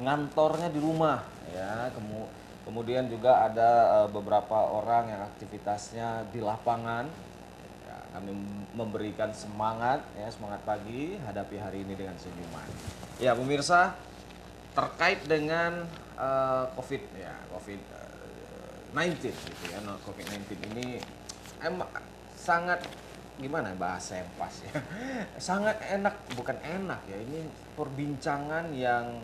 ngantornya di rumah ya. Kemudian juga ada beberapa orang yang aktivitasnya di lapangan. Ya, kami memberikan semangat ya, semangat pagi, hadapi hari ini dengan senyuman. Ya pemirsa, terkait dengan COVID ya, COVID-19 gitu ya. Nah, COVID-19 ini emang sangat gimana bahasa yang pas ya. Sangat enak, bukan enak ya. Ini perbincangan yang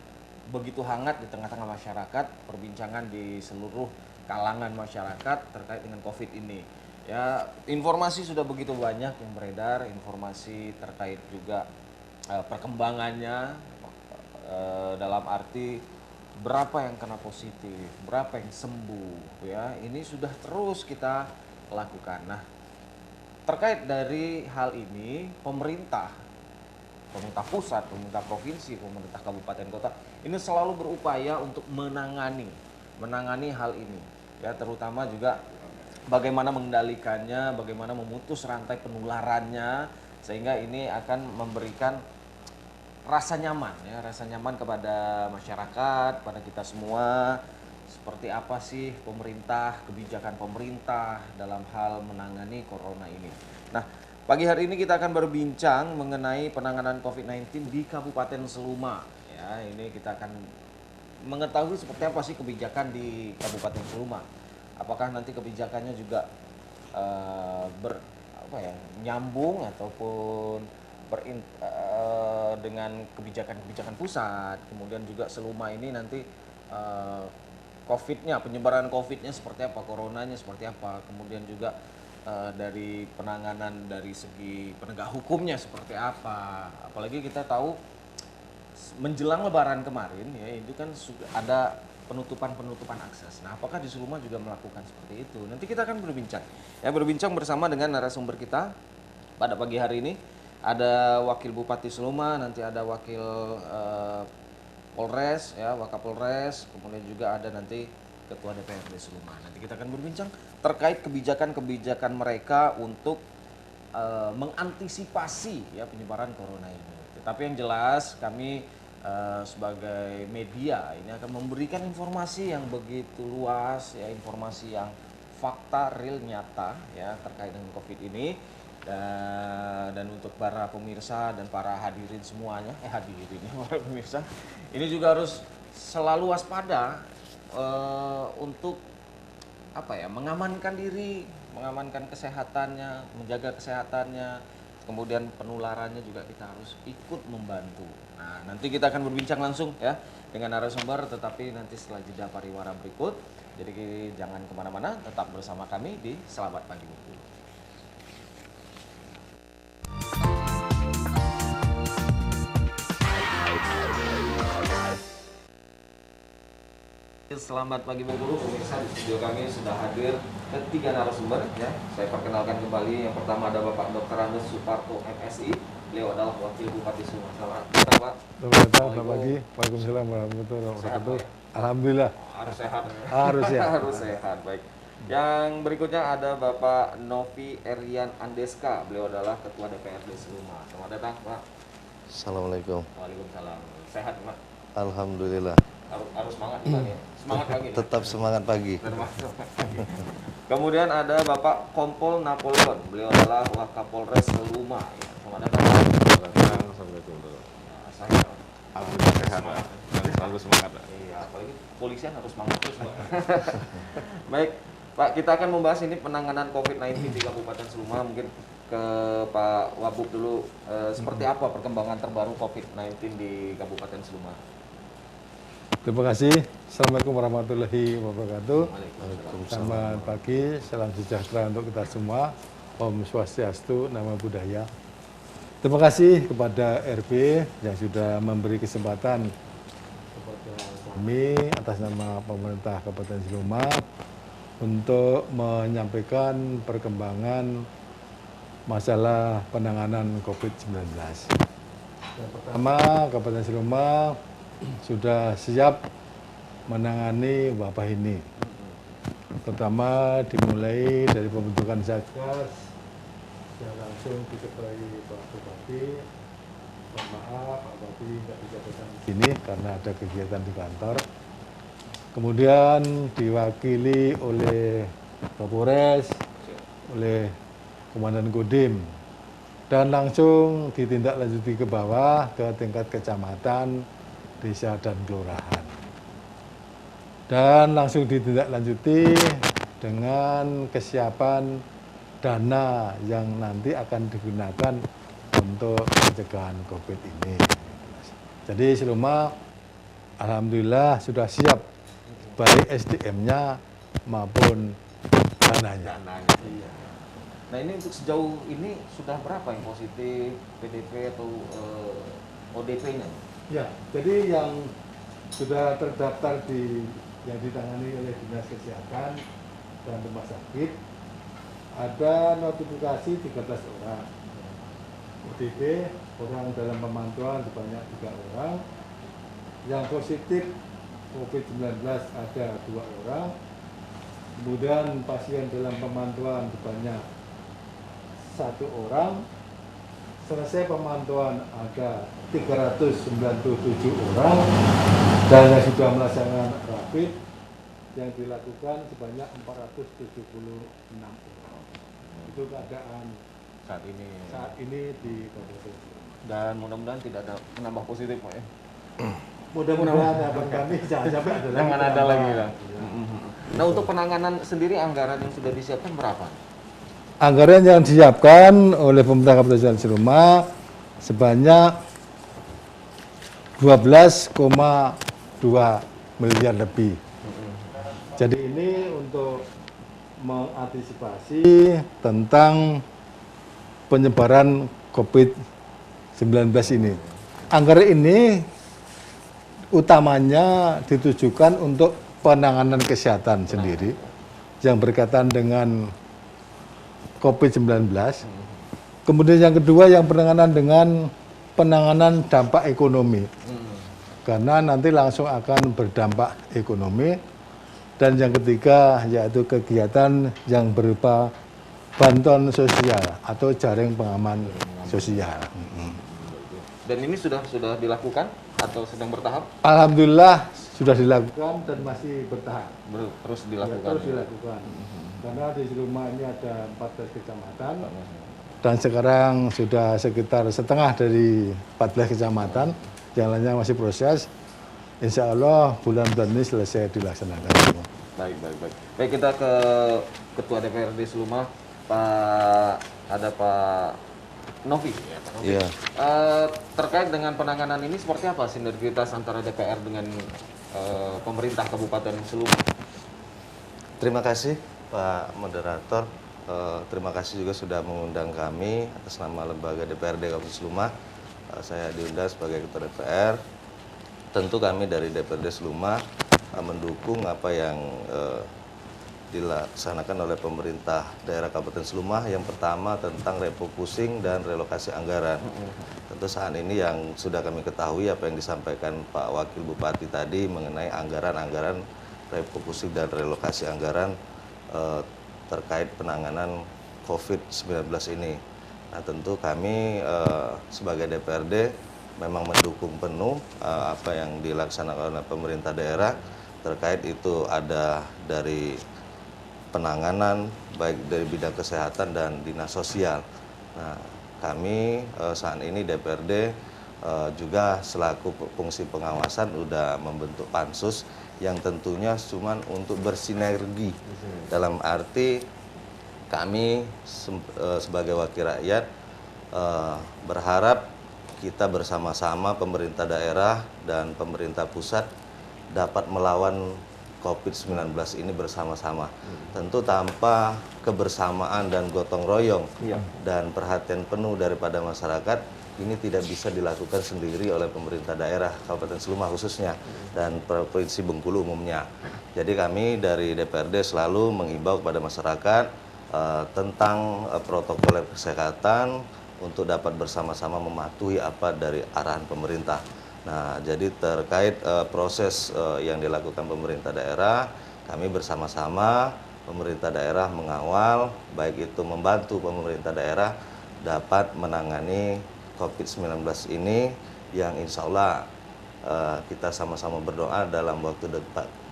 begitu hangat di tengah-tengah masyarakat, perbincangan di seluruh kalangan masyarakat terkait dengan COVID ini. Ya, informasi sudah begitu banyak yang beredar, informasi terkait juga perkembangannya dalam arti berapa yang kena positif, berapa yang sembuh ya. Ini sudah terus kita lakukan. Nah, terkait dari hal ini pemerintah pusat, pemerintah provinsi, pemerintah kabupaten kota ini selalu berupaya untuk menangani hal ini ya, terutama juga bagaimana mengendalikannya, bagaimana memutus rantai penularannya sehingga ini akan memberikan rasa nyaman ya, rasa nyaman kepada masyarakat, pada kita semua. Seperti apa sih kebijakan pemerintah dalam hal menangani corona ini. Nah, pagi hari ini kita akan berbincang mengenai penanganan COVID-19 di Kabupaten Seluma. Ya, ini kita akan mengetahui seperti apa sih kebijakan di Kabupaten Seluma. Apakah nanti kebijakannya juga nyambung ataupun dengan kebijakan-kebijakan pusat. Kemudian juga Seluma ini nanti penyebaran COVID-nya seperti apa, coronanya seperti apa, kemudian juga dari penanganan dari segi penegak hukumnya seperti apa. Apalagi kita tahu menjelang Lebaran kemarin ya, itu kan sudah ada penutupan akses. Nah, apakah di Seluma juga melakukan seperti itu? Nanti kita akan berbincang bersama dengan narasumber kita pada pagi hari ini. Ada Wakil Bupati Seluma, nanti ada Wakil Polres ya, Wakapolres, kemudian juga ada nanti Ketua DPRD Seluma. Nanti kita akan berbincang terkait kebijakan mereka untuk mengantisipasi ya penyebaran corona ini. Tetapi yang jelas kami sebagai media ini akan memberikan informasi yang begitu luas ya, informasi yang fakta real nyata ya terkait dengan COVID ini. Dan untuk para pemirsa dan para hadirin semuanya, para pemirsa, ini juga harus selalu waspada untuk mengamankan diri, mengamankan kesehatannya, menjaga kesehatannya, kemudian penularannya juga kita harus ikut membantu. Nah, nanti kita akan berbincang langsung ya dengan narasumber, tetapi nanti setelah jeda pariwara berikut. Jadi jangan kemana-mana, tetap bersama kami di Selamat Pagi Bengkulu. Selamat pagi Bengkulu, pemirsa. Di studio kami sudah hadir ketiga narasumber ya. Saya perkenalkan kembali. Yang pertama ada Bapak Dr. Andes Suparto, MSI. Beliau adalah Wakil Bupati Seluma. Selamat Pak. Selamat pagi. Waalaikumsalam warahmatullahi wabarakatuh. Alhamdulillah. Harus sehat. Harus ya. Harus sehat. Baik. Yang berikutnya ada Bapak Novi Erian Andeska. Beliau adalah Ketua DPRD Seluma. Selamat datang, Pak. Assalamualaikum. Waalaikumsalam. Sehat, Pak? Alhamdulillah. Harus semangat Pak ya. Semangat pagi. Tetap semangat pagi. Kemudian ada Bapak Kompol Napoleon. Beliau adalah Wakapolres Seluma. Ya, selamat datang. Assalamualaikum. Saya Alhamdulillah sehat. Selalu semangat. Iya, apalagi kepolisian harus semangat terus, Pak. Baik, Pak, kita akan membahas ini penanganan COVID-19 di Kabupaten Seluma. Mungkin ke Pak Wabub dulu, seperti apa perkembangan terbaru COVID-19 di Kabupaten Seluma? Terima kasih. Assalamualaikum warahmatullahi wabarakatuh. Waalaikumsalam. Selamat pagi, salam sejahtera untuk kita semua. Om Swastiastu, Namo Buddhaya. Terima kasih kepada RB yang sudah memberi kesempatan kepada kami atas nama pemerintah Kabupaten Seluma untuk menyampaikan perkembangan masalah penanganan COVID-19. Yang pertama, Kabupaten Seluma sudah siap menangani wabah ini. Pertama dimulai dari pembentukan Satgas yang langsung diketuai Pak Bupati, Pak Maaf, Pak jadi nggak bisa datang di sini karena ada kegiatan di kantor. Kemudian diwakili oleh Kapolres, oleh Komandan Kodim, dan langsung ditindaklanjuti ke bawah ke tingkat kecamatan, desa, dan kelurahan. Dan langsung ditindaklanjuti dengan kesiapan dana yang nanti akan digunakan untuk pencegahan COVID ini. Jadi Siloma alhamdulillah sudah siap baik SDM-nya maupun dananya. Iya. Nah ini untuk sejauh ini sudah berapa yang positif PDP atau ODP-nya? Ya, jadi yang sudah terdaftar yang ditangani oleh Dinas Kesehatan dan Rumah Sakit ada notifikasi 13 orang. ODP orang dalam pemantauan sebanyak 3 orang. Yang positif COVID-19 ada 2 orang. Kemudian pasien dalam pemantauan sebanyak 1 orang. Selesai pemantauan ada 397 orang, dan yang sudah melaksanakan rapid yang dilakukan sebanyak 476 orang. Itu keadaan Saat ini di Kabupaten. dan mudah-mudahan tidak ada penambah positif Pak ya. Mudah-mudahan harapan kami jangan sampai ada lagi. Jangan ada penambahan. lagi lah. Nah untuk penanganan sendiri anggaran yang sudah disiapkan berapa? Anggaran yang disiapkan oleh pemerintah Kabupaten Siloma sebanyak 12,2 miliar lebih. Jadi ini untuk mengantisipasi tentang penyebaran COVID-19 ini. Anggaran ini utamanya ditujukan untuk penanganan kesehatan sendiri yang berkaitan dengan COVID-19. Kemudian yang kedua yang penanganan dengan penanganan dampak ekonomi. Karena nanti langsung akan berdampak ekonomi. Dan yang ketiga yaitu kegiatan yang berupa bantuan sosial atau jaring pengaman sosial. Dan ini sudah dilakukan atau sedang bertahap? Alhamdulillah sudah dilakukan dan masih bertahap. Terus Ya, dilakukan. terus dilakukan. Karena di rumah ini ada 14 kecamatan dan sekarang sudah sekitar setengah dari 14 kecamatan, yang lainnya masih proses. Insya Allah bulan-bulan ini selesai dilaksanakan semua. Baik. Baik kita ke Ketua DPRD Siloma, ada Pak Novi. Ya, Pak Novi. Iya. Terkait dengan penanganan ini seperti apa sinergitas antara DPR dengan pemerintah Kabupaten Siloma? Terima kasih Pak Moderator. Terima kasih juga sudah mengundang kami atas nama lembaga DPRD Kabupaten Siloma. Saya diundang sebagai Ketua DPR. Tentu kami dari DPRD Siloma mendukung apa yang dilaksanakan oleh pemerintah daerah Kabupaten Siloma. Yang pertama tentang refocusing dan relokasi anggaran. Tentu saat ini yang sudah kami ketahui apa yang disampaikan Pak Wakil Bupati tadi mengenai anggaran-anggaran refocusing dan relokasi anggaran terkait penanganan COVID-19 ini. Nah tentu kami sebagai DPRD memang mendukung penuh apa yang dilaksanakan oleh pemerintah daerah. Terkait itu ada dari penanganan baik dari bidang kesehatan dan dinas sosial. Nah kami saat ini DPRD juga selaku fungsi pengawasan sudah membentuk pansus yang tentunya cuma untuk bersinergi. Dalam arti kami sebagai wakil rakyat berharap kita bersama-sama pemerintah daerah dan pemerintah pusat dapat melawan COVID-19 ini bersama-sama. Tentu tanpa kebersamaan dan gotong royong dan perhatian penuh daripada masyarakat, ini tidak bisa dilakukan sendiri oleh pemerintah daerah Kabupaten Siloma khususnya dan Provinsi Bengkulu umumnya. Jadi kami dari DPRD selalu mengimbau kepada masyarakat tentang protokol kesehatan untuk dapat bersama-sama mematuhi apa dari arahan pemerintah. Nah, jadi terkait proses yang dilakukan pemerintah daerah, kami bersama-sama pemerintah daerah mengawal, baik itu membantu pemerintah daerah dapat menangani COVID-19 ini yang insya Allah kita sama-sama berdoa dalam waktu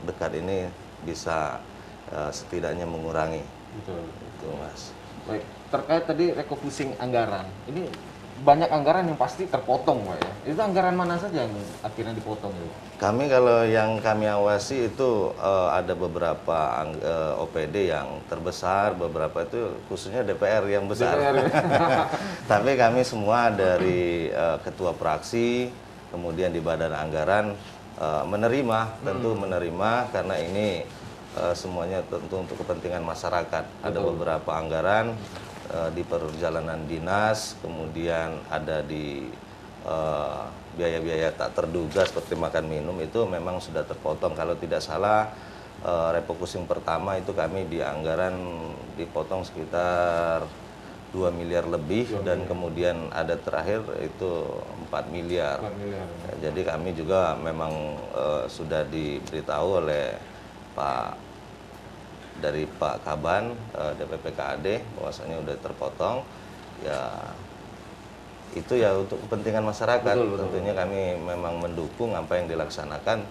dekat ini bisa setidaknya mengurangi. Betul. Itu Mas. Baik, terkait tadi refocusing anggaran, ini banyak anggaran yang pasti terpotong Pak ya. Itu anggaran mana saja yang akhirnya dipotong itu? Kami kalau yang kami awasi itu ada beberapa OPD yang terbesar, beberapa itu khususnya DPR yang besar. DPR, ya? Tapi kami semua dari ketua praksi, kemudian di badan anggaran menerima, tentu menerima karena ini semuanya tentu untuk kepentingan masyarakat. Ada beberapa anggaran di perjalanan dinas, kemudian ada di biaya-biaya tak terduga seperti makan minum itu memang sudah terpotong. Kalau tidak salah refocusing pertama itu kami di anggaran dipotong sekitar 2 miliar lebih dan kemudian ada terakhir itu 4 miliar. 4 miliar. Ya, jadi kami juga memang sudah diberitahu oleh dari Pak Kaban DPP KAD bahwasanya udah terpotong. Ya itu ya untuk kepentingan masyarakat. Betul. Tentunya kami memang mendukung apa yang dilaksanakan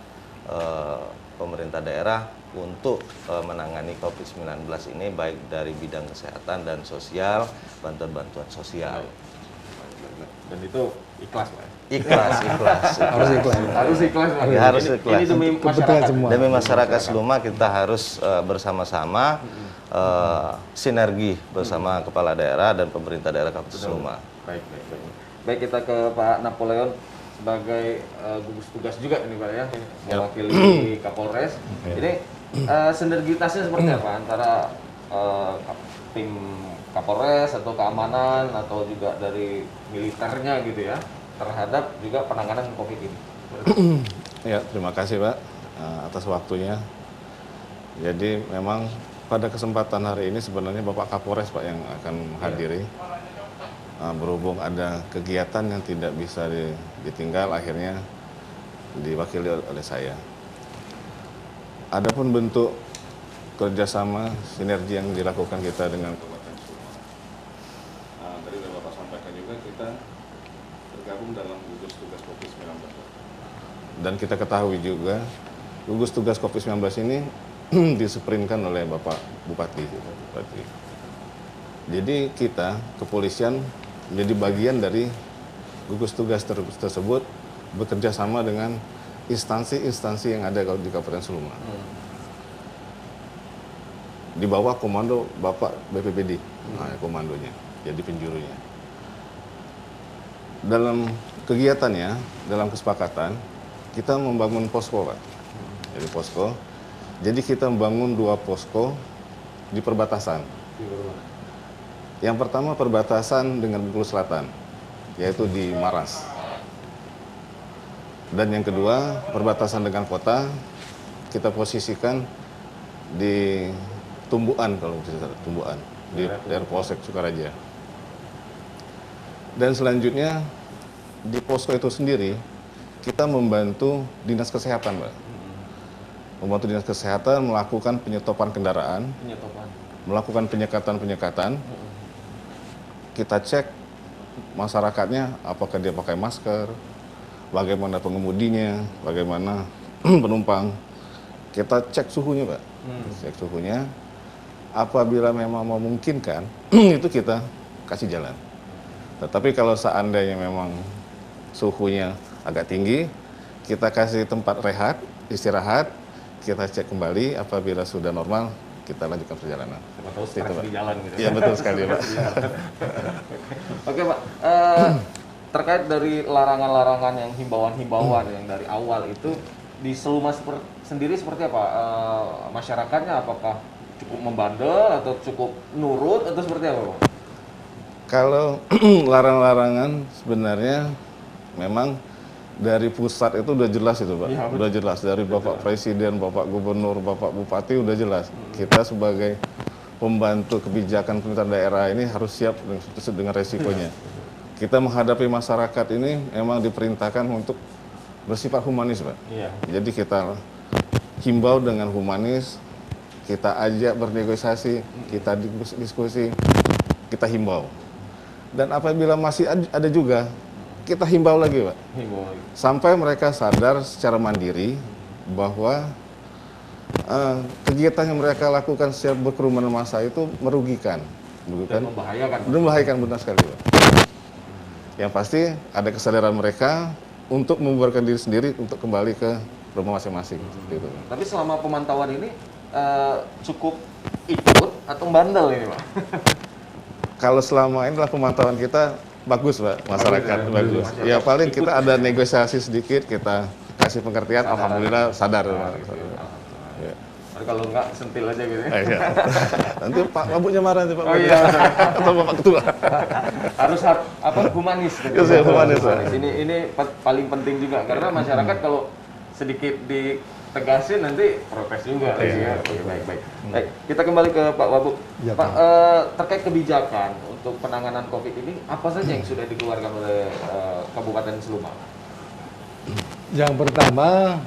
pemerintah daerah untuk menangani COVID-19 ini baik dari bidang kesehatan dan sosial, bantuan-bantuan sosial. Dan itu ikhlas Pak. Ikhlas. Harus ikhlas. Harus ikhlas Pak. Ya, harus Ini- ikhlas. Ini demi Kepentingan masyarakat. semua. Demi masyarakat Seluma kita harus bersama-sama sinergi bersama kepala daerah dan pemerintah daerah Kabupaten Seluma. Baik. Baik, kita ke Pak Napoleon sebagai gugus tugas juga ini Pak ya, mewakili Kapolres. Ini sinergitasnya seperti apa antara tim Kapolres atau keamanan atau juga dari militernya gitu ya terhadap juga penanganan COVID ini? Ya, terima kasih Pak atas waktunya. Jadi memang pada kesempatan hari ini sebenarnya Bapak Kapolres Pak yang akan menghadiri. Berhubung ada kegiatan yang tidak bisa ditinggal, akhirnya diwakili oleh saya. Adapun bentuk kerjasama sinergi yang dilakukan kita dengan Kabupaten Seluma. Tadi sudah Bapak sampaikan juga kita tergabung dalam gugus tugas COVID-19. Dan kita ketahui juga gugus tugas COVID-19 ini diseprinkan oleh Bapak Bupati. Jadi kita kepolisian menjadi bagian dari gugus tugas tersebut bekerja sama dengan instansi-instansi yang ada di Kabupaten Seluma. Di bawah komando Bapak BPBD, komandonya, jadi penjurunya. Dalam kegiatannya, dalam kesepakatan, kita membangun posko, Pak. Jadi posko. Jadi kita membangun 2 posko di perbatasan. Yang pertama perbatasan dengan Bengkulu Selatan, yaitu di Maras. Dan yang kedua perbatasan dengan kota, kita posisikan di Tumbuan, kalau bisa Tumbuan, di daerah Polsek Sukaraja. Dan selanjutnya di posko itu sendiri kita membantu dinas kesehatan, Pak. Membantu dinas kesehatan melakukan penyetopan kendaraan, melakukan penyekatan. Kita cek masyarakatnya apakah dia pakai masker, bagaimana pengemudinya, bagaimana penumpang. Kita cek suhunya, Pak. Cek suhunya. Apabila memang memungkinkan, itu kita kasih jalan. Tetapi kalau seandainya memang suhunya agak tinggi, kita kasih tempat rehat, istirahat, kita cek kembali. Apabila sudah normal, kita lanjutkan perjalanan. Siapa tahu stres di jalan gitu. Iya, betul sekali, Pak. Oke Pak, terkait dari larangan-larangan yang himbauan-himbauan yang dari awal itu di Seluma sendiri seperti apa? Masyarakatnya apakah cukup membandel atau cukup nurut atau seperti apa Pak? Kalau larang-larangan sebenarnya memang dari pusat itu udah jelas itu, Pak. Ya, udah jelas dari Bapak Presiden, Bapak Gubernur, Bapak Bupati udah jelas. Kita sebagai pembantu kebijakan pemerintah daerah ini harus siap dengan resikonya. Kita menghadapi masyarakat ini memang diperintahkan untuk bersifat humanis, Pak. Iya. Jadi kita himbau dengan humanis, kita ajak bernegosiasi, kita diskusi, kita himbau. Dan apabila masih ada juga, kita himbau lagi, Pak. Himbau lagi. Sampai mereka sadar secara mandiri bahwa kegiatan yang mereka lakukan secara berkerumunan massa itu merugikan, Dan membahayakan. membahayakan benar sekali, Pak. Yang pasti ada kesadaran mereka untuk membubarkan diri sendiri untuk kembali ke rumah masing-masing. Gitu. Tapi selama pemantauan ini cukup ikut atau bandel ini, Pak? Kalau selama ini adalah pemantauan kita bagus, Pak, masyarakat bagus. Ya paling kita ada negosiasi sedikit, kita kasih pengertian, alhamdulillah sadar. Ya. Tapi kalau enggak sentil aja gitu ya. Iya. Nanti Pak Wabuknya marah nanti Pak. Oh iya. Atau Bapak Ketua. Harus apa humanis gitu. Iya, humanis, Pak. Ini paling penting juga karena masyarakat kalau sedikit ditegasin nanti protes juga. Iya. Oke, baik. Baik, kita kembali ke Pak Wabuk. Ya, Pak, terkait kebijakan untuk penanganan Covid ini apa saja yang sudah dikeluarkan oleh Kabupaten Seluma? Yang pertama,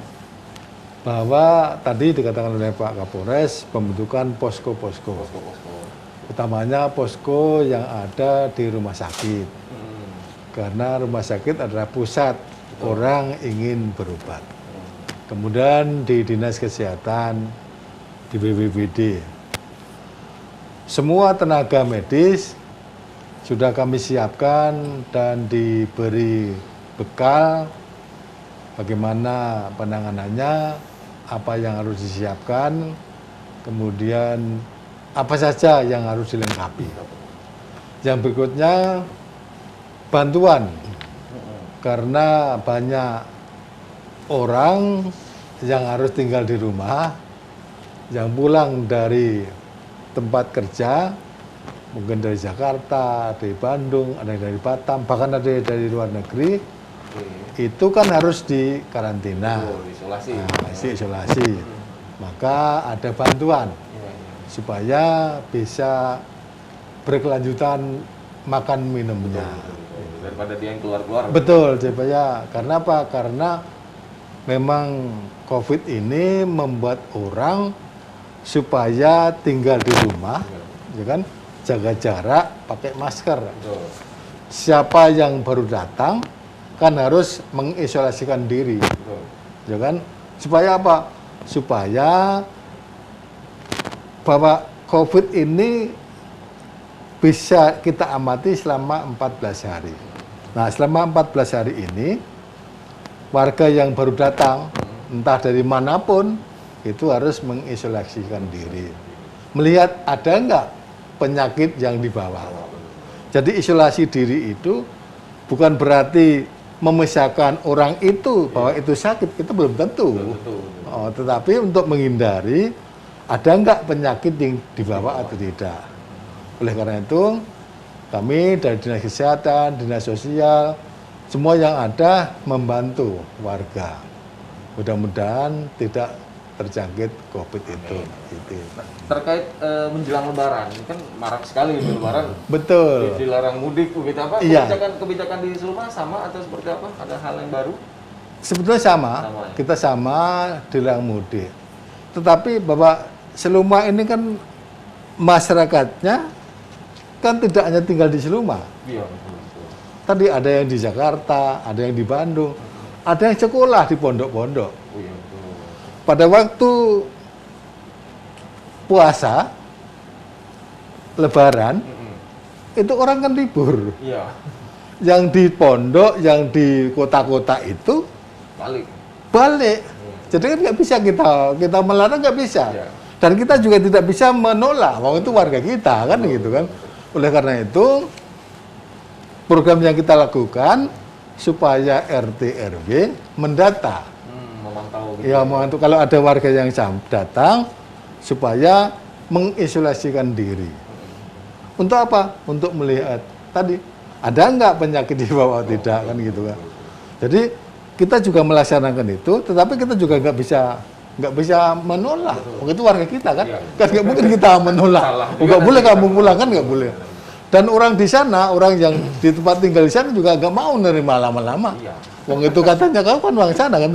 bahwa tadi dikatakan oleh Pak Kapolres pembentukan posko-posko. Utamanya posko yang ada di rumah sakit. Karena rumah sakit adalah pusat orang ingin berobat. Kemudian di Dinas Kesehatan, di BPBD. Semua tenaga medis sudah kami siapkan dan diberi bekal bagaimana penanganannya, apa yang harus disiapkan, kemudian apa saja yang harus dilengkapi. Yang berikutnya bantuan, karena banyak orang yang harus tinggal di rumah, yang pulang dari tempat kerja, mungkin dari Jakarta, dari Bandung, ada yang dari Batam, bahkan ada yang dari luar negeri, itu kan harus dikarantina, Isolasi. isolasi. Maka ada bantuan supaya bisa berkelanjutan makan minumnya. Daripada dia yang keluar-keluar. Betul, supaya karena apa? Karena memang COVID ini membuat orang supaya tinggal di rumah, ya kan, jaga jarak, pakai masker. Betul. Siapa yang baru datang kan harus mengisolasikan diri, Betul. ya kan? Supaya apa? Supaya bahwa COVID ini bisa kita amati selama 14 hari. Nah, selama 14 hari ini, warga yang baru datang, entah dari manapun, itu harus mengisolasikan diri. Melihat ada enggak penyakit yang dibawa. Jadi isolasi diri itu bukan berarti memisahkan orang itu bahwa itu sakit, kita belum tentu. Oh, tetapi untuk menghindari ada enggak penyakit yang dibawa atau tidak. Oleh karena itu, kami dari Dinas Kesehatan, Dinas Sosial, semua yang ada membantu warga. Mudah-mudahan tidak terjangkit COVID itu. Gitu. Terkait menjelang Lebaran, ini kan marak sekali itu Lebaran. Betul. Dilarang mudik begitu apa? Iya. Kebijakan di Seluma sama atau seperti apa? Ada hal yang baru? Sebetulnya sama, Sama, ya? kita sama dilarang mudik. Tetapi Bapak, Seluma ini kan masyarakatnya kan tidak hanya tinggal di Seluma. Iya, betul. Tadi ada yang di Jakarta, ada yang di Bandung, ada yang sekolah di pondok-pondok. Oh, iya, betul. Pada waktu puasa, Lebaran, itu orang kan libur. Iya, Yang di pondok, yang di kota-kota itu balik. Jadi kan nggak bisa kita melarang, nggak bisa. Iya. Dan kita juga tidak bisa menolak, wong itu warga kita kan gitu kan. Oleh karena itu program yang kita lakukan supaya RT RW mendata. memantau gitu. Ya membantu kalau ada warga yang datang supaya mengisolasikan diri. Untuk apa? Untuk melihat tadi ada nggak penyakit di bawah tidak kan gitu kan. Jadi kita juga melaksanakan itu, tetapi kita juga nggak bisa menolak. Begitu warga kita kan, kan nggak mungkin kita menolak. Nggak boleh kamu pulang kan nggak boleh. Dan orang di sana, orang yang di tempat tinggal di sana juga nggak mau nerima lama-lama. Wong itu katanya kau kan orang sana kan.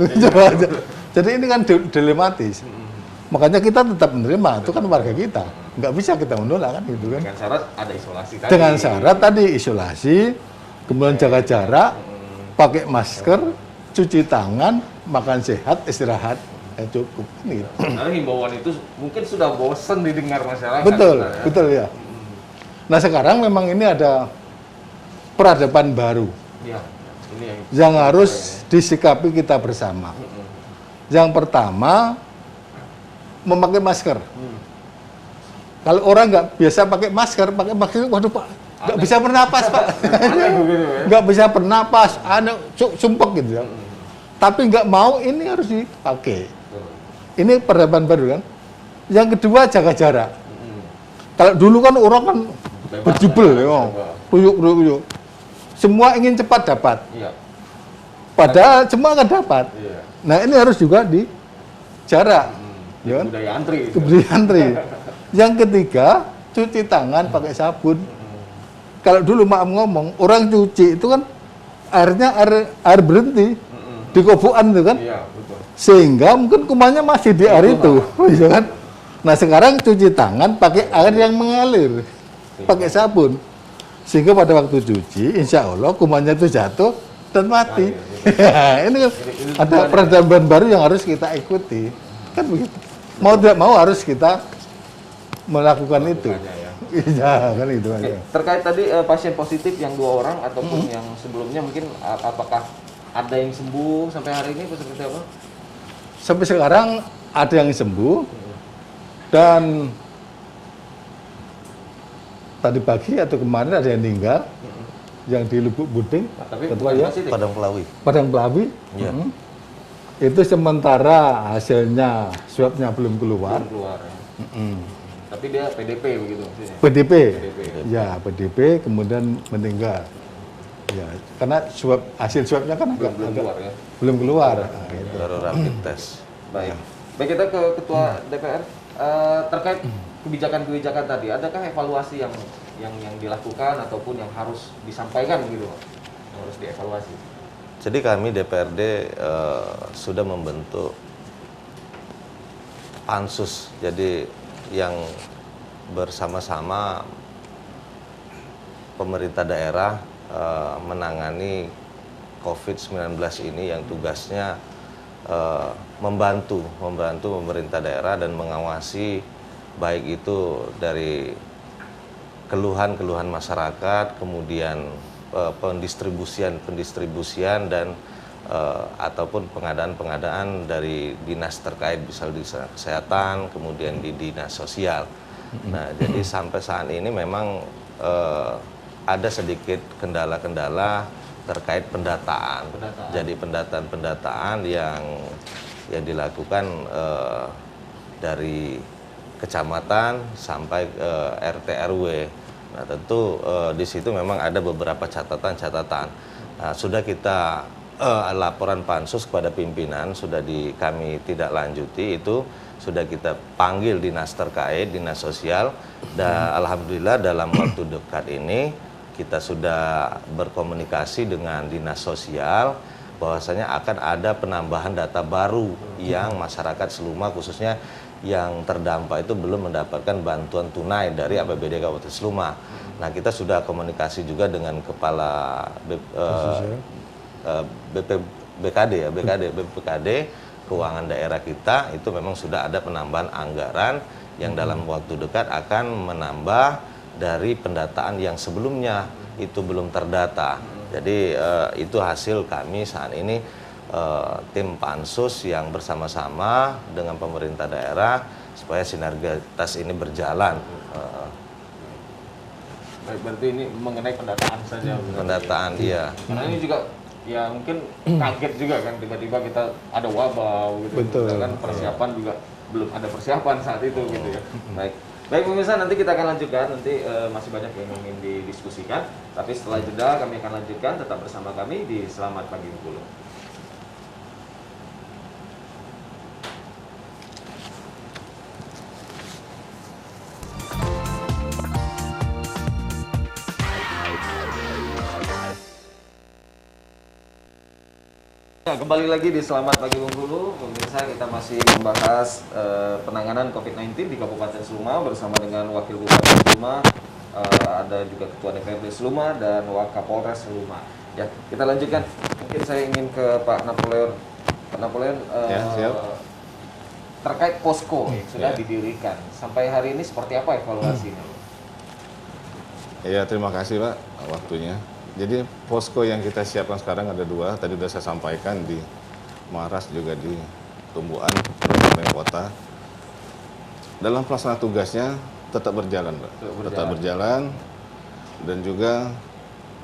Jadi ini kan dilematis. Makanya kita tetap menerima, itu kan warga kita. Nggak bisa kita menolak kan gitu kan. Dengan syarat ada isolasi tadi. Dengan syarat tadi isolasi, kemudian jaga jarak, pakai masker, cuci tangan, makan sehat, istirahat, cukup. Gitu. Karena himbauan itu mungkin sudah bosen didengar masyarakat. Betul, sebenarnya. betul ya. Nah sekarang memang ini ada peradaban baru Iya, ini yang harus disikapi kita bersama. Yang pertama, memakai masker. Kalau orang nggak biasa pakai masker, waduh Pak, nggak bisa bernapas Pak. Nggak bisa bernapas, sumpek gitu ya. Tapi nggak mau, ini harus dipakai. Ini peradaban baru kan. Yang kedua, jaga jarak. Kalau dulu kan orang kan berjubel, ya, kuyuk. Semua ingin cepat dapat. Iya. Padahal semua nggak dapat. Iya. Nah ini harus juga di jarak. Ya kan? Budaya antri. Kebeli antri. Yang ketiga, cuci tangan pakai sabun. Kalau dulu maaf ngomong, orang cuci itu kan airnya air berhenti di kobokan itu kan. Iya, betul. Sehingga mungkin kumannya masih di air itu, ya kan? Nah sekarang cuci tangan pakai air yang mengalir, pakai sabun. Sehingga pada waktu cuci, insya Allah kumannya itu jatuh dan mati. Ini kan ada peradaban baru yang harus kita ikuti, kan begitu. Mau tidak mau harus kita melakukan itu. Iya kan itu aja. Terkait tadi pasien positif yang 2 orang ataupun yang sebelumnya mungkin apakah ada yang sembuh sampai hari ini atau seperti apa? Sampai sekarang ada yang sembuh dan tadi pagi atau kemarin ada yang meninggal yang di Lubuk Buding, Tapi ketua bukan ya, positif. Padang Pelawi. Padang Pelawi. Iya. Itu sementara hasilnya swabnya belum keluar. Belum keluar ya. Tapi dia PDP begitu maksudnya. PDP, PDP. ya PDP kemudian meninggal. Ya, karena hasil swabnya kan Belum keluar ya. belum keluar. Nah, gitu. Baru rapid test. Baik. Baik, kita ke Ketua DPR. Terkait kebijakan-kebijakan tadi, adakah evaluasi yang dilakukan ataupun yang harus disampaikan begitu, Pak? Yang harus dievaluasi. Jadi kami DPRD sudah membentuk pansus. Jadi yang bersama-sama pemerintah daerah menangani COVID-19 ini yang tugasnya membantu pemerintah daerah dan mengawasi baik itu dari keluhan-keluhan masyarakat, kemudian pendistribusian dan ataupun pengadaan dari dinas terkait, misal di kesehatan, kemudian di dinas sosial. Nah, jadi sampai saat ini memang ada sedikit kendala-kendala terkait pendataan. Jadi pendataan yang dilakukan dari kecamatan sampai RT RW. Nah, tentu di situ memang ada beberapa catatan-catatan. Nah, sudah kita laporan pansus kepada pimpinan, sudah kami tidak lanjuti, itu sudah kita panggil dinas terkait, dinas sosial, dan alhamdulillah dalam waktu dekat ini kita sudah berkomunikasi dengan dinas sosial bahwasanya akan ada penambahan data baru yang masyarakat Seluma khususnya yang terdampak itu belum mendapatkan bantuan tunai dari APBD Kabupaten Seluma. Nah, kita sudah komunikasi juga dengan kepala BPKD keuangan daerah kita, itu memang sudah ada penambahan anggaran yang dalam waktu dekat akan menambah dari pendataan yang sebelumnya itu belum terdata. Jadi itu hasil kami saat ini tim pansus yang bersama-sama dengan pemerintah daerah supaya sinergitas ini berjalan. Baik, berarti ini mengenai pendataan saja. Pendataan, iya. Karena ini juga ya mungkin kaget juga kan tiba-tiba kita ada wabah gitu. Betul. Kan persiapan juga belum ada persiapan saat itu gitu ya. Baik. Baik pemirsa, nanti kita akan lanjutkan, nanti masih banyak yang ingin didiskusikan, tapi setelah jeda kami akan lanjutkan, tetap bersama kami di Selamat Pagi Bengkulu. Ya, kembali lagi di Selamat Pagi Bengkulu. Pemirsa, kita masih membahas penanganan COVID-19 di Kabupaten Seluma bersama dengan Wakil Bupati Seluma, ada juga Ketua DPRD Seluma dan Wakapolres Seluma. Ya, kita lanjutkan. mungkin saya ingin ke Pak Napoleon. Pak Napoleon, Ya, siap. terkait posko yang sudah Ya. didirikan, sampai hari ini seperti apa evaluasinya? Ya, terima kasih Pak waktunya. Jadi posko yang kita siapkan sekarang ada 2, tadi sudah saya sampaikan di Maras juga di Tumbuhan, Kabupaten Kota. Dalam pelaksanaan tugasnya tetap berjalan Pak, tetap berjalan dan juga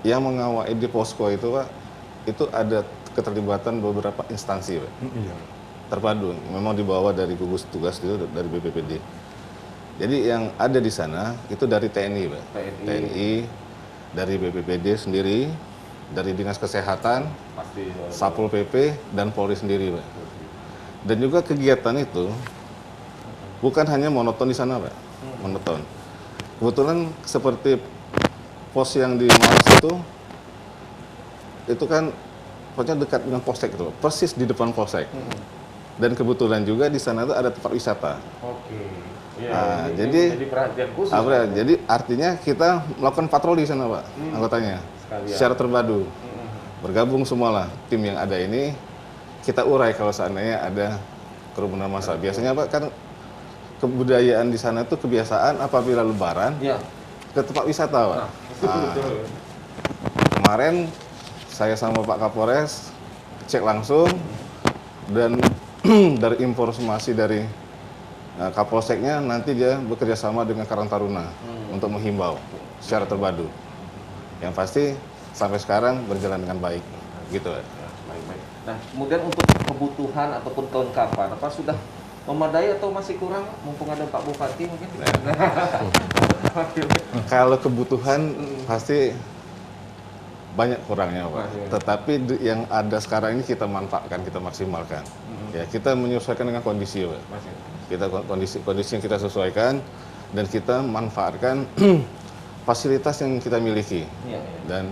yang mengawal di posko itu Pak, itu ada keterlibatan beberapa instansi Pak. Iya. Terpadu, memang dibawa dari gugus tugas itu dari BPPD. Jadi yang ada di sana itu dari TNI, Pak. TNI, dari BPPD sendiri, dari Dinas Kesehatan, Pasti Satpol PP, dan Polri sendiri, Pak. Dan juga kegiatan itu bukan hanya monoton di sana, Pak. Monoton. Kebetulan seperti pos yang di Maras itu kan pokoknya dekat dengan polsek itu, Pak. Persis di depan polsek. Dan kebetulan juga di sana itu ada tempat wisata. Oke. Ya, Nah, ini jadi menjadi perhatian khusus. Jadi artinya kita melakukan patroli di sana, Pak, anggotanya. Sekalian. Secara terpadu. Bergabung semualah tim yang ada ini, kita urai kalau seandainya ada kerumunan massa. Biasanya, Pak, kan kebudayaan di sana itu kebiasaan apabila lebaran Ya. ke tempat wisata, Pak. Nah, betul. Kemarin saya sama Pak Kapolres cek langsung dan dari informasi dari Kapolseknya nanti dia bekerja sama dengan Karang Taruna untuk menghimbau secara terpadu. Yang pasti sampai sekarang berjalan dengan baik, gitu. Ya, baik-baik. Nah, kemudian untuk kebutuhan ataupun kelengkapan, apa sudah memadai atau masih kurang? Mumpung ada Pak Bupati mungkin. Kalau kebutuhan pasti banyak kurangnya, Pak. Masih. Tetapi yang ada sekarang ini kita manfaatkan, kita maksimalkan. Ya, kita menyesuaikan dengan kondisi, Pak. Masih. Kita kondisi yang kita sesuaikan dan kita manfaatkan fasilitas yang kita miliki. Iya, iya. Dan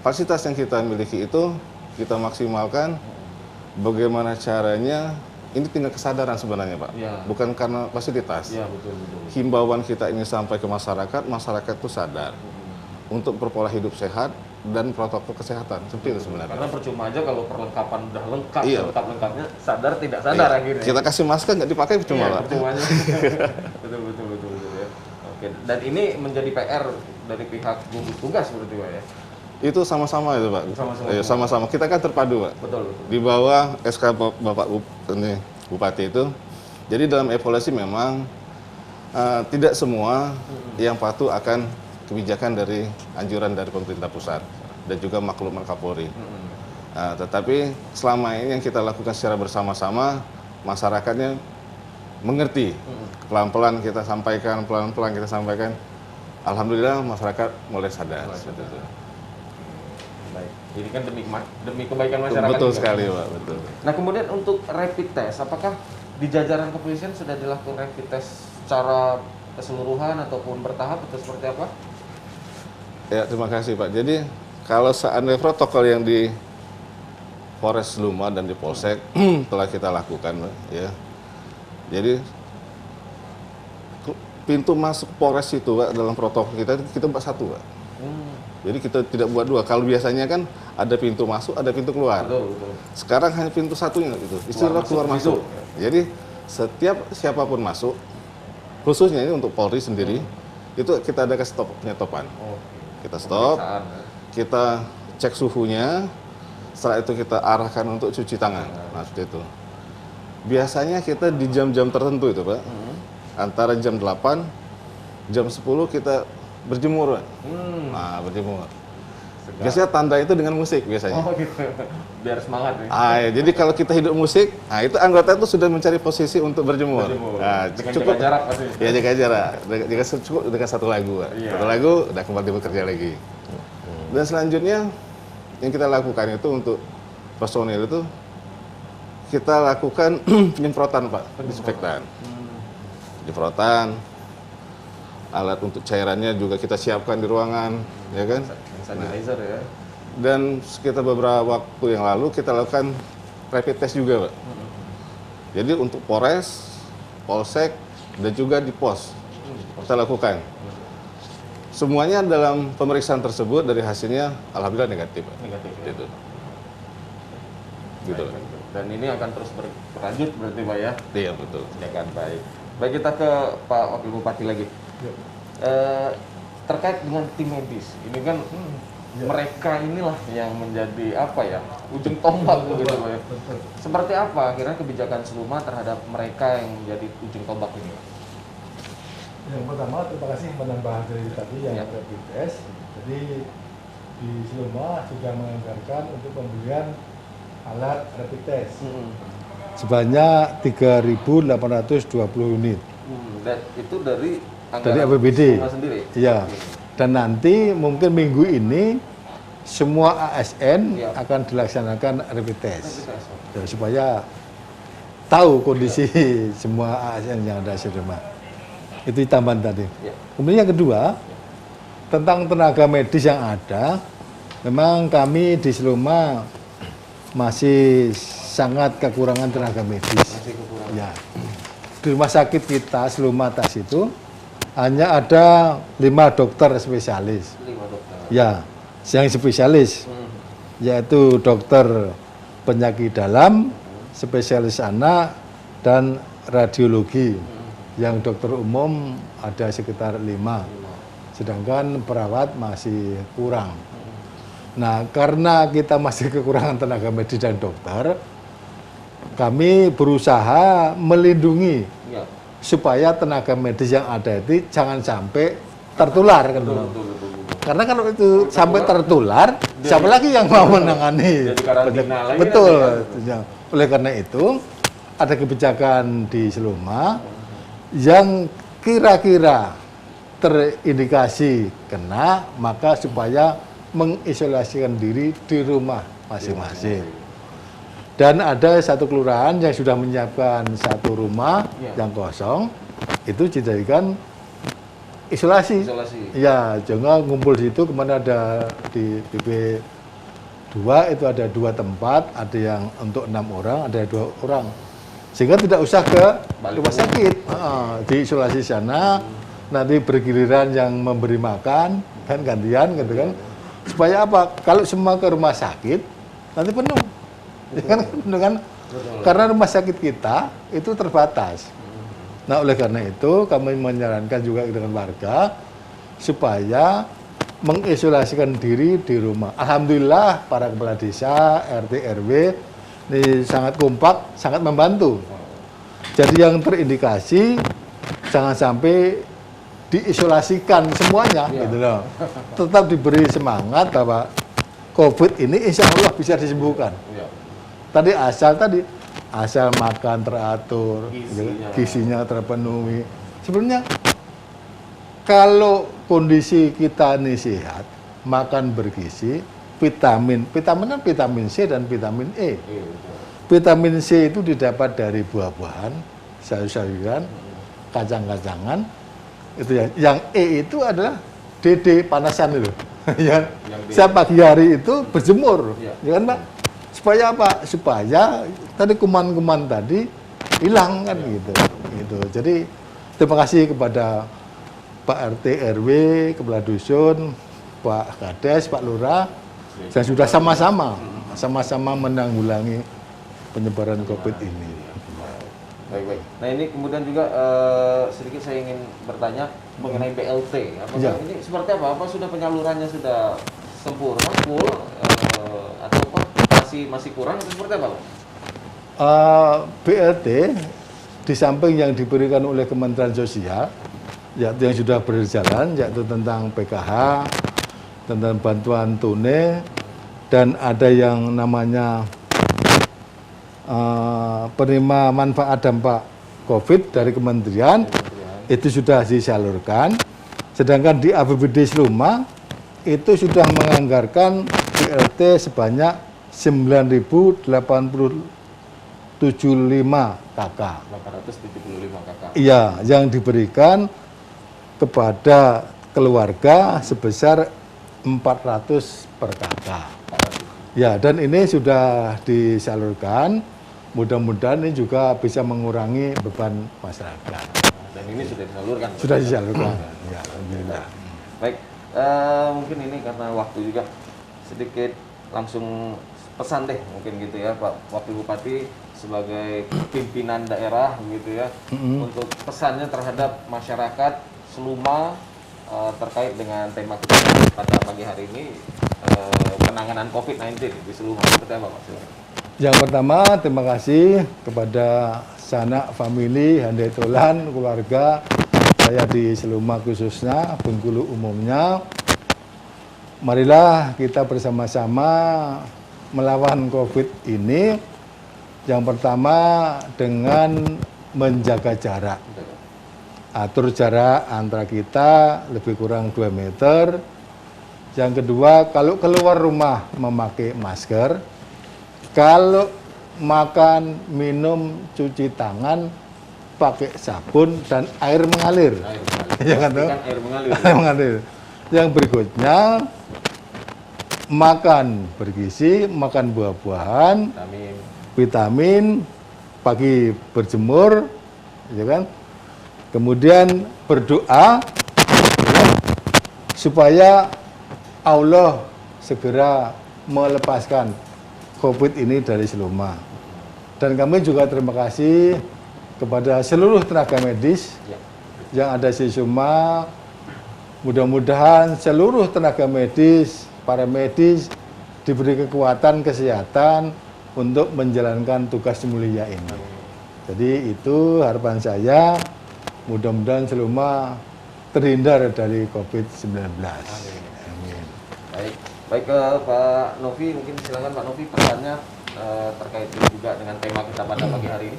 fasilitas yang kita miliki itu kita maksimalkan. Bagaimana caranya? Ini tinggal kesadaran sebenarnya, Pak. Ya. Bukan karena fasilitas. Iya, betul. Himbauan kita ini sampai ke masyarakat, masyarakat itu sadar untuk berpola hidup sehat dan protokol kesehatan. Seperti itu sebenarnya. Karena percuma aja kalau perlengkapan udah lengkap, Iya. lengkap-lengkapnya, sadar tidak sadar Iya. akhirnya. Kita kasih masker nggak dipakai percuma, Iya, Pak. percuma aja. betul ya. Oke, dan ini menjadi PR dari pihak gugus tugas berarti Pak ya. Itu sama-sama itu, Pak. Sama-sama. Iya, sama-sama. Kita kan terpadu, Pak. Betul. Di bawah SK Bapak Bupati itu. Jadi dalam evaluasi memang tidak semua yang patuh akan kebijakan dari anjuran dari pemerintah pusat dan juga maklumat Kapolri. Tetapi selama ini yang kita lakukan secara bersama-sama, masyarakatnya mengerti. Pelan-pelan kita sampaikan, Alhamdulillah masyarakat mulai sadar. Seperti itu. Baik. Jadi kan demi kebaikan masyarakat. Betul juga. sekali, Pak. Betul. Nah, kemudian untuk rapid test, apakah di jajaran kepolisian sudah dilakukan rapid test secara keseluruhan ataupun bertahap atau seperti apa? Ya, terima kasih, Pak. Jadi kalau seandainya protokol yang di Polres Luma dan di Polsek telah kita lakukan, Pak, ya. Jadi pintu masuk Polres itu, Pak, dalam protokol kita buat satu, Pak. Jadi kita tidak buat dua. Kalau biasanya kan ada pintu masuk, ada pintu keluar. Betul. Sekarang hanya pintu satunya gitu. Istilah keluar masuk. Jadi setiap siapapun masuk, khususnya ini untuk Polri sendiri, itu kita ada penyetopan. Kita stop, Pemeriksaan, ya. kita cek suhunya, setelah itu kita arahkan untuk cuci tangan. Nah, seperti itu. Biasanya kita di jam-jam tertentu itu, Pak, antara jam 8, jam 10 kita berjemur, Pak. Nah, berjemur. Biasanya tanda itu dengan musik biasanya. Oh gitu. Biar semangat nih. Ya, jadi kalau kita hidup musik, nah itu anggota itu sudah mencari posisi untuk berjemur. Nah, Dengan cukup jaga jarak pasti. Ya, jaga jarak. Cukup dengan satu lagu, Pak. Iya. Satu lagu udah kembali bekerja lagi. Dan selanjutnya yang kita lakukan itu untuk personil itu kita lakukan penyemprotan, Pak, disinfektan. Penyemprotan, alat untuk cairannya juga kita siapkan di ruangan, ya kan? Sanitizer ya. Dan sekitar beberapa waktu yang lalu kita lakukan rapid test juga, Pak. Jadi untuk Polres, Polsek, dan juga di pos kita lakukan. Semuanya dalam pemeriksaan tersebut dari hasilnya alhamdulillah negatif, Pak. Negatif ya. Gitu. gitu. Dan ini akan terus berlanjut berarti Pak ya? Iya betul. Ya kan, baik. Baik, kita ke Pak Wakil Bupati lagi. Terkait dengan tim medis, ini kan mereka inilah yang menjadi apa ya, ujung tombak begitu Pak ya. Seperti apa akhirnya kebijakan Seluma terhadap mereka yang menjadi ujung tombak ini? Yang pertama, terima kasih menambah dari tadi yang Ya. rapid test. Jadi di Seluma sudah menganggarkan untuk pembelian alat rapid test sebanyak 3.820 unit. Dan itu dari Dari anggaran APBD. Seluma sendiri? Iya. Dan nanti mungkin minggu ini semua ASN Ya. akan dilaksanakan rapid test. Rapid test. Ya, supaya tahu kondisi semua ASN yang ada di rumah. Itu tambahan tadi. Ya. Kemudian yang kedua, tentang tenaga medis yang ada, memang kami di Seluma masih sangat kekurangan tenaga medis. Masih kekurangan. Ya. Di rumah sakit kita Seluma Tas itu hanya ada 5 dokter spesialis. 5 dokter. Ya, yang spesialis yaitu dokter penyakit dalam, spesialis anak, dan radiologi. Yang dokter umum ada sekitar 5, sedangkan perawat masih kurang. Nah, karena kita masih kekurangan tenaga medis dan dokter, kami berusaha melindungi Ya. supaya tenaga medis yang ada itu jangan sampai tertular kan. Betul. Karena kalau itu sampai tertular, siapa lagi yang mau menangani? Jadi karantina lagi Betul. nanti Ya. Oleh karena itu, ada kebijakan di Seluma yang kira-kira terindikasi kena, maka supaya mengisolasikan diri di rumah masing-masing. Dan ada satu kelurahan yang sudah menyiapkan satu rumah yang kosong, itu dijadikan isolasi. Ya, jangan ngumpul di situ. Kemana ada di BP 2 itu ada 2 tempat, ada yang untuk 6 orang, ada 2 orang. Sehingga tidak usah ke rumah sakit, diisolasi sana, nanti bergiliran yang memberi makan, kan gantian gitu kan. Supaya apa? Kalau semua ke rumah sakit, nanti penuh. Ya kan, penuh kan? Karena rumah sakit kita itu terbatas. Nah, oleh karena itu kami menyarankan juga dengan warga supaya mengisolasikan diri di rumah. Alhamdulillah para kepala desa, RT, RW ini sangat kompak, sangat membantu. Jadi yang terindikasi jangan sampai diisolasikan semuanya, gitu loh. Tetap diberi semangat bahwa COVID ini insya Allah bisa disembuhkan. Tadi asal makan teratur, gizinya terpenuhi. Sebenarnya kalau kondisi kita ini sehat, makan bergizi, vitamin kan vitamin C dan vitamin E. Vitamin C itu didapat dari buah-buahan, sayur-sayuran, kacang-kacangan. Itu ya. Yang E itu adalah DD panasan itu. Ya. Saya pagi hari itu berjemur, ya kan Pak? Supaya apa? Supaya tadi kuman-kuman tadi hilang kan gitu. Jadi terima kasih kepada Pak RT RW, Kepala Dusun, Pak Kades, Pak Lurah, yang sudah sama-sama menanggulangi penyebaran COVID ini. Baik. Nah ini kemudian juga sedikit saya ingin bertanya mengenai BLT. Apakah ini seperti apa? Apa sudah penyalurannya sudah sempurna, full, atau masih kurang atau seperti apa? BLT di samping yang diberikan oleh Kementerian Sosial, yaitu yang sudah berjalan, yaitu tentang PKH, tentang bantuan tunai, dan ada yang namanya penerima manfaat dampak COVID dari kementerian, itu sudah disalurkan. Sedangkan di APBD Seluma itu sudah menganggarkan BLT sebanyak 9.875 KK. 875 KK. Iya, yang diberikan kepada keluarga sebesar 400 per KK. Ya, dan ini sudah disalurkan. Mudah-mudahan ini juga bisa mengurangi beban masyarakat. Dan ini sudah disalurkan? Sudah disalurkan. Ya, alhamdulillah. Baik, mungkin ini karena waktu juga sedikit langsung pesan deh mungkin gitu ya Pak Wakil Bupati sebagai pimpinan daerah gitu ya, untuk pesannya terhadap masyarakat Seluma terkait dengan tema kita pada pagi hari ini, penanganan COVID-19 di Seluma. Seperti apa Pak? Silakan. Yang pertama, terima kasih kepada sanak famili, handai tolan, keluarga saya di Seluma khususnya, Bengkulu umumnya. Marilah kita bersama-sama melawan COVID ini. Yang pertama dengan menjaga jarak. Atur jarak antara kita lebih kurang 2 meter. Yang kedua, kalau keluar rumah memakai masker. Kalau makan, minum, cuci tangan pakai sabun dan air mengalir. Ya kan, tuh? Air mengalir. Air mengalir. Yang berikutnya makan bergizi, makan buah-buahan, vitamin, pagi berjemur, ya kan? Kemudian berdoa ya, supaya Allah segera melepaskan COVID ini dari Seluma. Dan kami juga terima kasih kepada seluruh tenaga medis yang ada di Seluma. Mudah-mudahan seluruh tenaga medis, para medis diberi kekuatan kesehatan untuk menjalankan tugas mulia ini. Jadi itu harapan saya, mudah-mudahan Seluma terhindar dari COVID-19. Amin. Baik ke Pak Novi, mungkin silakan Pak Novi pesannya terkait juga dengan tema kita pada pagi hari ini.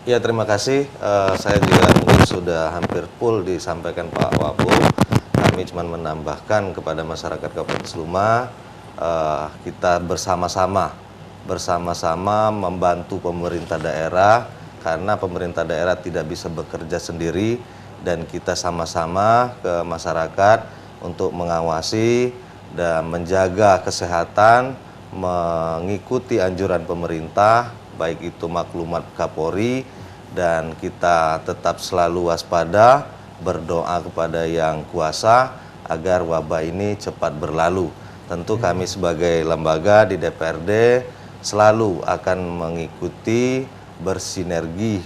Ya, terima kasih. Saya juga mungkin sudah hampir full disampaikan Pak Wabu. Kami cuma menambahkan kepada masyarakat Kabupaten Seluma, kita bersama-sama membantu pemerintah daerah, karena pemerintah daerah tidak bisa bekerja sendiri, dan kita sama-sama ke masyarakat untuk mengawasi dan menjaga kesehatan, mengikuti anjuran pemerintah, baik itu maklumat Kapolri, dan kita tetap selalu waspada, berdoa kepada Yang Kuasa agar wabah ini cepat berlalu. Tentu kami sebagai lembaga di DPRD selalu akan mengikuti, bersinergi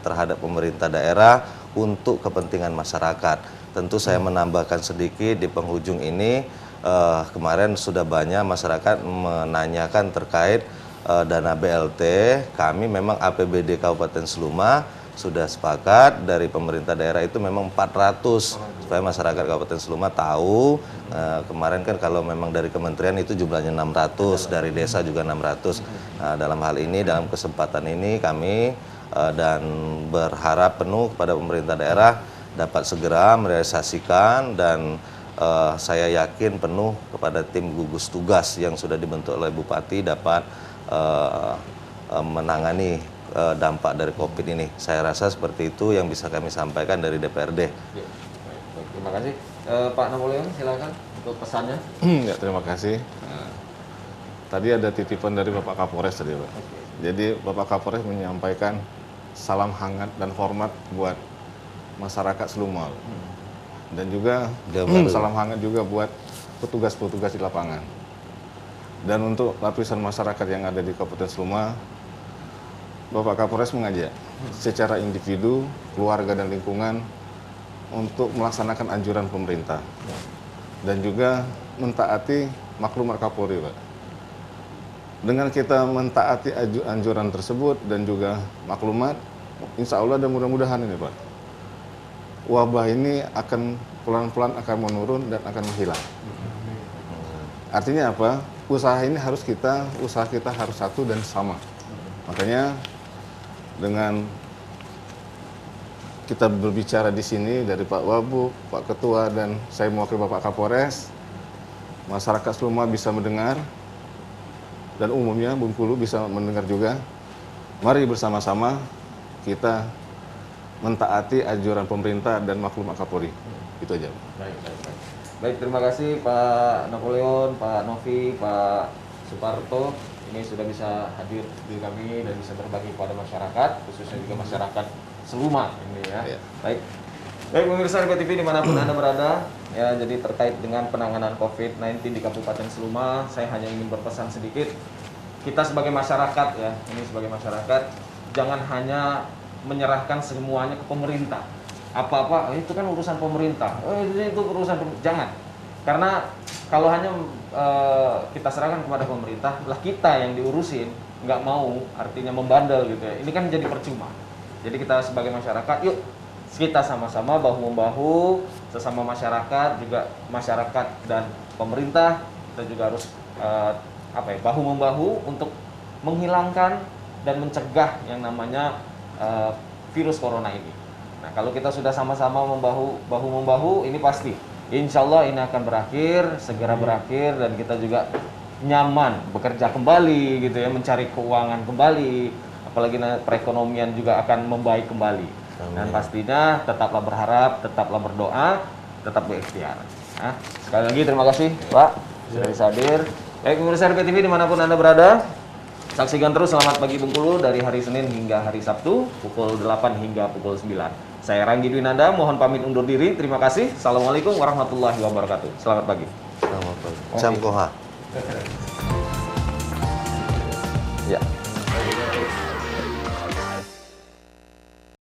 terhadap pemerintah daerah untuk kepentingan masyarakat. Tentu saya menambahkan sedikit di penghujung ini, kemarin sudah banyak masyarakat menanyakan terkait dana BLT. Kami memang APBD Kabupaten Seluma sudah sepakat dari pemerintah daerah itu memang 400, supaya masyarakat Kabupaten Seluma tahu. Kemarin kan kalau memang dari kementerian itu jumlahnya 600, dari desa juga 600. Nah, dalam hal ini, dalam kesempatan ini kami dan berharap penuh kepada pemerintah daerah dapat segera merealisasikan, dan saya yakin penuh kepada tim gugus tugas yang sudah dibentuk oleh Bupati dapat menangani dampak dari COVID ini. Saya rasa seperti itu yang bisa kami sampaikan dari DPRD. Ya, baik, terima kasih. Pak Napoleon, silakan untuk pesannya. Ya, terima kasih. Tadi ada titipan dari Bapak Kapolres tadi, Pak. Jadi Bapak Kapolres menyampaikan salam hangat dan hormat buat masyarakat Seluma. Dan juga salam hangat juga buat petugas-petugas di lapangan. Dan untuk lapisan masyarakat yang ada di Kabupaten Seluma, Bapak Kapolres mengajak secara individu, keluarga dan lingkungan untuk melaksanakan anjuran pemerintah. Dan juga mentaati maklumat Kapolri, Pak. Dengan kita mentaati anjuran tersebut dan juga maklumat, insya Allah dan mudah-mudahan ini, Pak, wabah ini akan pelan-pelan akan menurun dan akan menghilang. Artinya apa? Usaha kita harus satu dan sama. Makanya dengan kita berbicara di sini dari Pak Wabu, Pak Ketua, dan saya mewakili Bapak Kapolres, masyarakat Seluma bisa mendengar, dan umumnya Bengkulu bisa mendengar juga. Mari bersama-sama kita mentaati anjuran pemerintah dan maklumat Kapolri. Itu aja. Baik, terima kasih Pak Napoleon, Pak Novi, Pak Suparto. Ini sudah bisa hadir di kami dan bisa berbagi kepada masyarakat, khususnya juga masyarakat Seluma ini ya. Baik, Baik pemirsa RP TV dimanapun Anda berada, ya jadi terkait dengan penanganan COVID-19 di Kabupaten Seluma, saya hanya ingin berpesan sedikit. Kita sebagai masyarakat ya, ini sebagai masyarakat, jangan hanya menyerahkan semuanya ke pemerintah. Apa-apa, itu kan urusan pemerintah, itu urusan jangan. Karena kalau hanya kita serahkan kepada pemerintah, lah kita yang diurusin, nggak mau, artinya membandel gitu ya. Ini kan jadi percuma. Jadi kita sebagai masyarakat, yuk kita sama-sama bahu-membahu, sesama masyarakat, juga masyarakat dan pemerintah, kita juga harus bahu-membahu untuk menghilangkan dan mencegah yang namanya virus corona ini. Nah, kalau kita sudah sama-sama bahu-membahu, ini pasti, insya Allah ini akan berakhir, segera berakhir, dan kita juga nyaman bekerja kembali, gitu ya, mencari keuangan kembali, apalagi perekonomian juga akan membaik kembali. Dan pastinya tetaplah berharap, tetaplah berdoa, tetap berikhtiar. Nah, sekali lagi terima kasih Pak sudah bisa hadir. Baik pemirsa RP TV dimanapun Anda berada, saksikan terus Selamat Pagi Bengkulu dari hari Senin hingga hari Sabtu pukul 8 hingga pukul 9. Saya Ranggi Dwinanda, mohon pamit undur diri. Terima kasih. Assalamualaikum warahmatullahi wabarakatuh. Selamat pagi. Selamat pagi. Jam Koha. Ya.